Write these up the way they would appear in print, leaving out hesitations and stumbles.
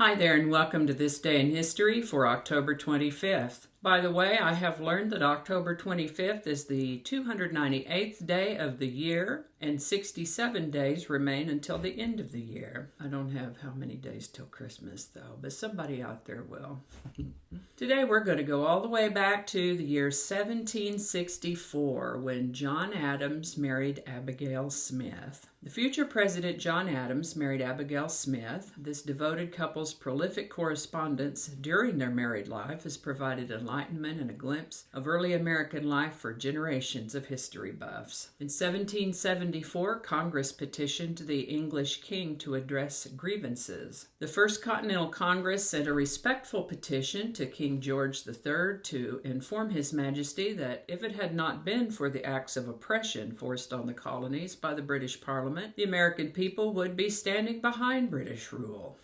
Hi there and welcome to This Day in History for October 25th. By the way, I have learned that October 25th is the 298th day of the year and 67 days remain until the end of the year. I don't have how many days till Christmas though, but somebody out there will. Today we're going to go all the way back to the year 1764 when John Adams married Abigail Smith. The future President John Adams married Abigail Smith. This devoted couple's prolific correspondence during their married life has provided enlightenment and a glimpse of early American life for generations of history buffs. In 1774, Congress petitioned the English king to address grievances. The First Continental Congress sent a respectful petition to King George III to inform His Majesty that if it had not been for the acts of oppression forced on the colonies by the British Parliament, the American people would be standing behind British rule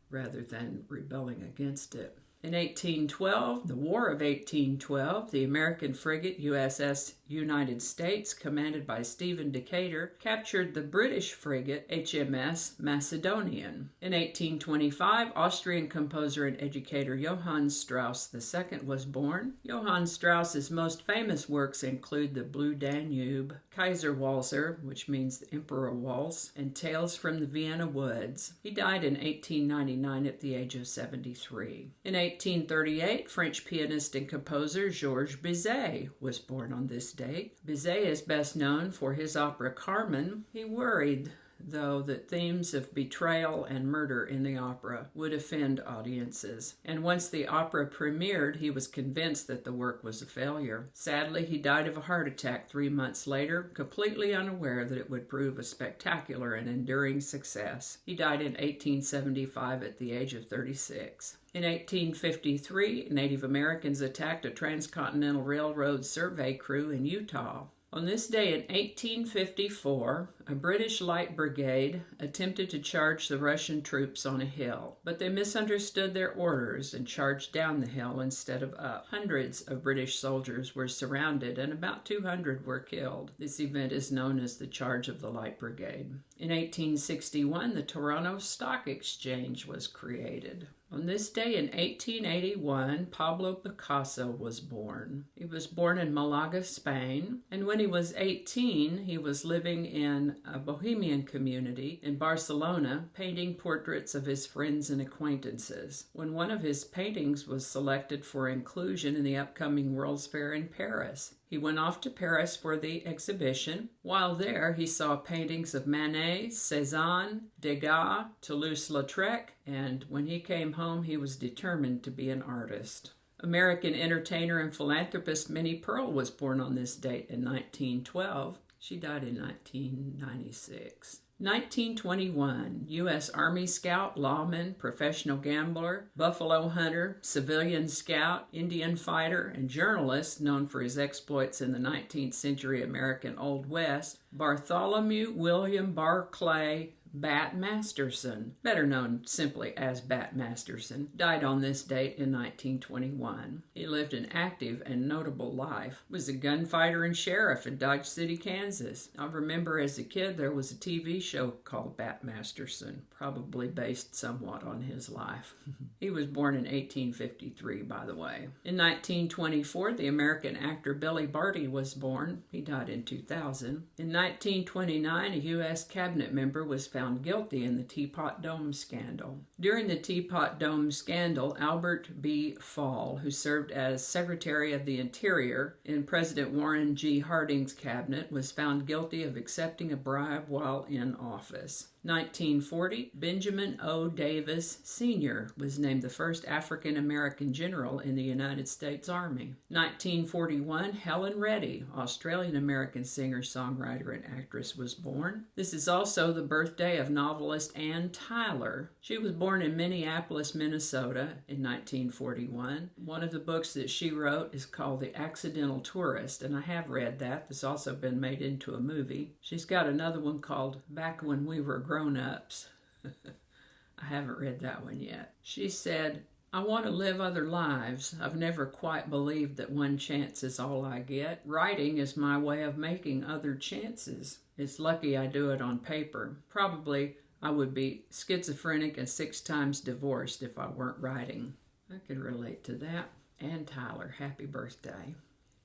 rather than rebelling against it. In 1812, the War of 1812, the American frigate USS United States, commanded by Stephen Decatur, captured the British frigate HMS Macedonian. In 1825, Austrian composer and educator Johann Strauss II was born. Johann Strauss's most famous works include the Blue Danube, Kaiserwalzer, which means the Emperor Waltz, and Tales from the Vienna Woods. He died in 1899 at the age of 73. In 1838, French pianist and composer Georges Bizet was born on this date. Bizet is best known for his opera Carmen. He worried, though, that themes of betrayal and murder in the opera would offend audiences. And once the opera premiered, he was convinced that the work was a failure. Sadly, he died of a heart attack 3 months later, completely unaware that it would prove a spectacular and enduring success. He died in 1875 at the age of 36. In 1853, Native Americans attacked a transcontinental railroad survey crew in Utah. On this day in 1854, a British light brigade attempted to charge the Russian troops on a hill, but they misunderstood their orders and charged down the hill instead of up. Hundreds of British soldiers were surrounded and about 200 were killed. This event is known as the Charge of the Light Brigade. In 1861, the Toronto Stock Exchange was created. On this day in 1881, Pablo Picasso was born. He was born in Malaga, Spain, and when he was 18, he was living in a Bohemian community in Barcelona, painting portraits of his friends and acquaintances. When one of his paintings was selected for inclusion in the upcoming World's Fair in Paris, he went off to Paris for the exhibition. While there, he saw paintings of Manet, Cézanne, Degas, Toulouse-Lautrec, and when he came home, he was determined to be an artist. American entertainer and philanthropist Minnie Pearl was born on this date in 1912. She died in 1996. 1921, U.S. Army Scout, lawman, professional gambler, buffalo hunter, civilian scout, Indian fighter, and journalist known for his exploits in the 19th century American Old West, Bartholomew William Barclay Bat Masterson, better known simply as Bat Masterson, died on this date in 1921. He lived an active and notable life, was a gunfighter and sheriff in Dodge City, Kansas. I remember as a kid there was a TV show called Bat Masterson, probably based somewhat on his life. He was born in 1853, by the way. In 1924, the American actor Billy Barty was born. He died in 2000. In 1929, a U.S. cabinet member was found guilty in the Teapot Dome scandal. During the Teapot Dome scandal, Albert B. Fall, who served as Secretary of the Interior in President Warren G. Harding's cabinet, was found guilty of accepting a bribe while in office. 1940, Benjamin O. Davis Sr. was named the first African-American general in the United States Army. 1941, Helen Reddy, Australian-American singer, songwriter, and actress, was born. This is also the birthday of novelist Ann Tyler. She was born in Minneapolis, Minnesota in 1941. One of the books that she wrote is called The Accidental Tourist, and I have read that. It's also been made into a movie. She's got another one called Back When We Were Grown-Ups. I haven't read that one yet. She said, I want to live other lives. I've never quite believed that one chance is all I get. Writing is my way of making other chances. It's lucky I do it on paper. Probably I would be schizophrenic and 6 times divorced if I weren't writing. I could relate to that. And Tyler, happy birthday.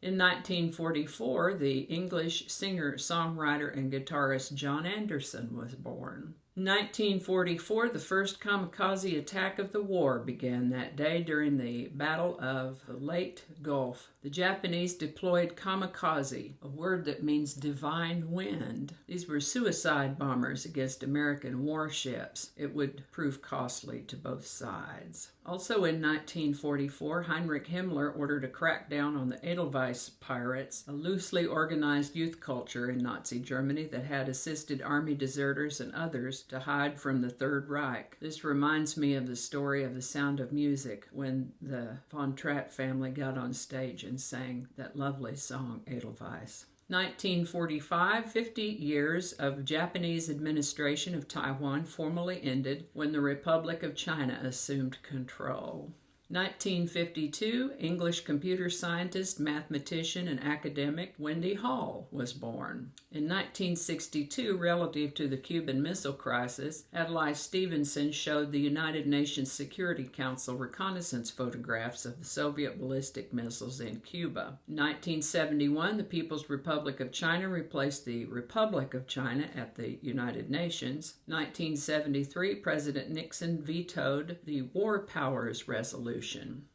In 1944, the English singer, songwriter, and guitarist John Anderson was born. In 1944, the first kamikaze attack of the war began that day during the Battle of the Leyte Gulf. The Japanese deployed kamikaze, a word that means divine wind. These were suicide bombers against American warships. It would prove costly to both sides. Also in 1944, Heinrich Himmler ordered a crackdown on the Edelweiss pirates, a loosely organized youth culture in Nazi Germany that had assisted army deserters and others to hide from the Third Reich. This reminds me of the story of The Sound of Music, when the von Trapp family got on stage and sang that lovely song, Edelweiss. 1945, 50 years of Japanese administration of Taiwan formally ended when the Republic of China assumed control. 1952, English computer scientist, mathematician, and academic Wendy Hall was born. In 1962, relative to the Cuban Missile Crisis, Adlai Stevenson showed the United Nations Security Council reconnaissance photographs of the Soviet ballistic missiles in Cuba. In 1971, the People's Republic of China replaced the Republic of China at the United Nations. 1973, President Nixon vetoed the War Powers Resolution.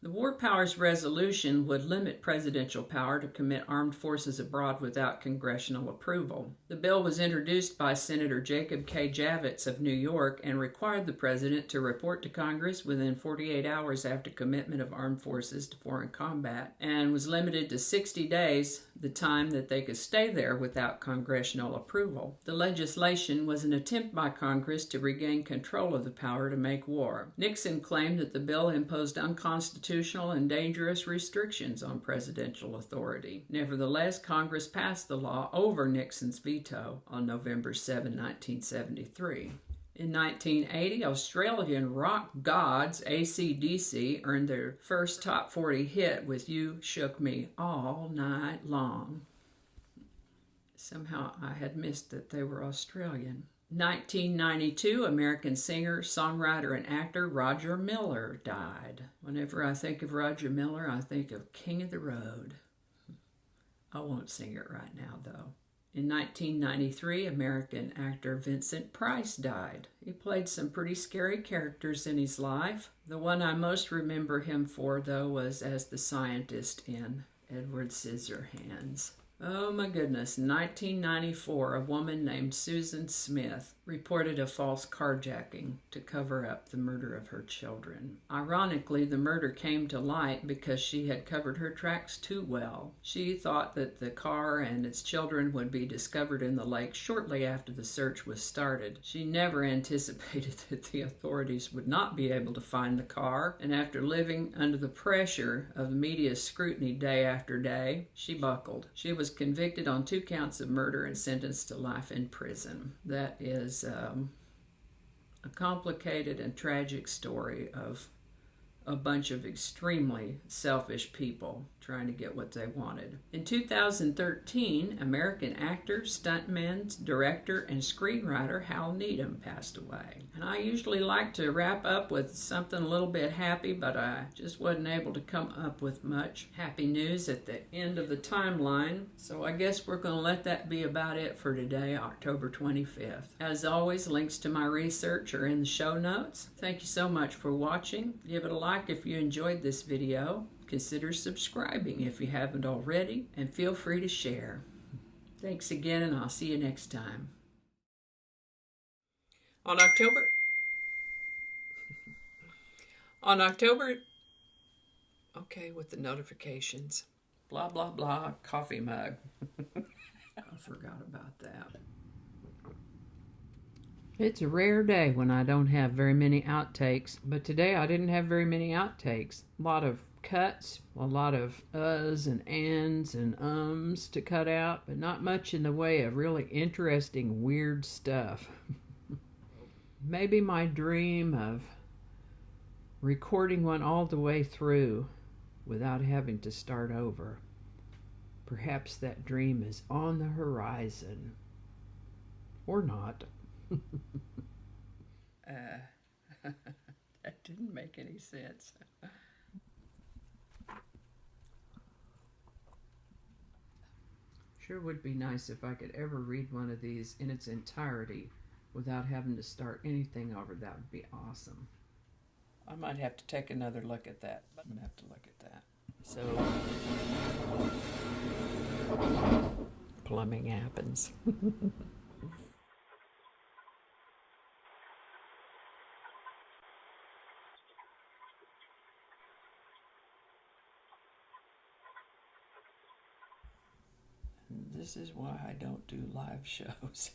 The War Powers Resolution would limit presidential power to commit armed forces abroad without congressional approval. The bill was introduced by Senator Jacob K. Javits of New York and required the president to report to Congress within 48 hours after commitment of armed forces to foreign combat, and was limited to 60 days, the time that they could stay there without congressional approval. The legislation was an attempt by Congress to regain control of the power to make war. Nixon claimed that the bill imposed unconstitutional and dangerous restrictions on presidential authority. Nevertheless, Congress passed the law over Nixon's veto on November 7, 1973. In 1980, Australian rock gods AC/DC earned their first top 40 hit with You Shook Me All Night Long. Somehow I had missed that they were Australian. 1992, American singer, songwriter, and actor Roger Miller died. Whenever I think of Roger Miller, I think of King of the Road. I won't sing it right now, though. In 1993, American actor Vincent Price died. He played some pretty scary characters in his life. The one I most remember him for, though, was as the scientist in Edward Scissorhands. Oh my goodness, in 1994, a woman named Susan Smith reported a false carjacking to cover up the murder of her children. Ironically, the murder came to light because she had covered her tracks too well. She thought that the car and its children would be discovered in the lake shortly after the search was started. She never anticipated that the authorities would not be able to find the car, and after living under the pressure of media scrutiny day after day, she buckled. She was convicted on 2 counts of murder and sentenced to life in prison. That is a complicated and tragic story of a bunch of extremely selfish people trying to get what they wanted. In 2013, American actor, stuntman, director, and screenwriter Hal Needham passed away. And I usually like to wrap up with something a little bit happy, but I just wasn't able to come up with much happy news at the end of the timeline. So I guess we're going to let that be about it for today, October 25th. As always, links to my research are in the show notes. Thank you so much for watching. Give it a like if you enjoyed this video. Consider subscribing if you haven't already, and feel free to share. Thanks again, and I'll see you next time. On October, okay, with the notifications, blah, blah, blah, coffee mug. I forgot about that. It's a rare day when I don't have very many outtakes, but today I didn't have very many outtakes. A lot of cuts, a lot of uhs and ands and ums to cut out, but not much in the way of really interesting, weird stuff. Maybe my dream of recording one all the way through without having to start over. Perhaps that dream is on the horizon. Or not. make any sense. Sure would be nice if I could ever read one of these in its entirety without having to start anything over. That would be awesome. I might have to take another look at that. I'm going to have to look at that. So, plumbing happens. This is why I don't do live shows.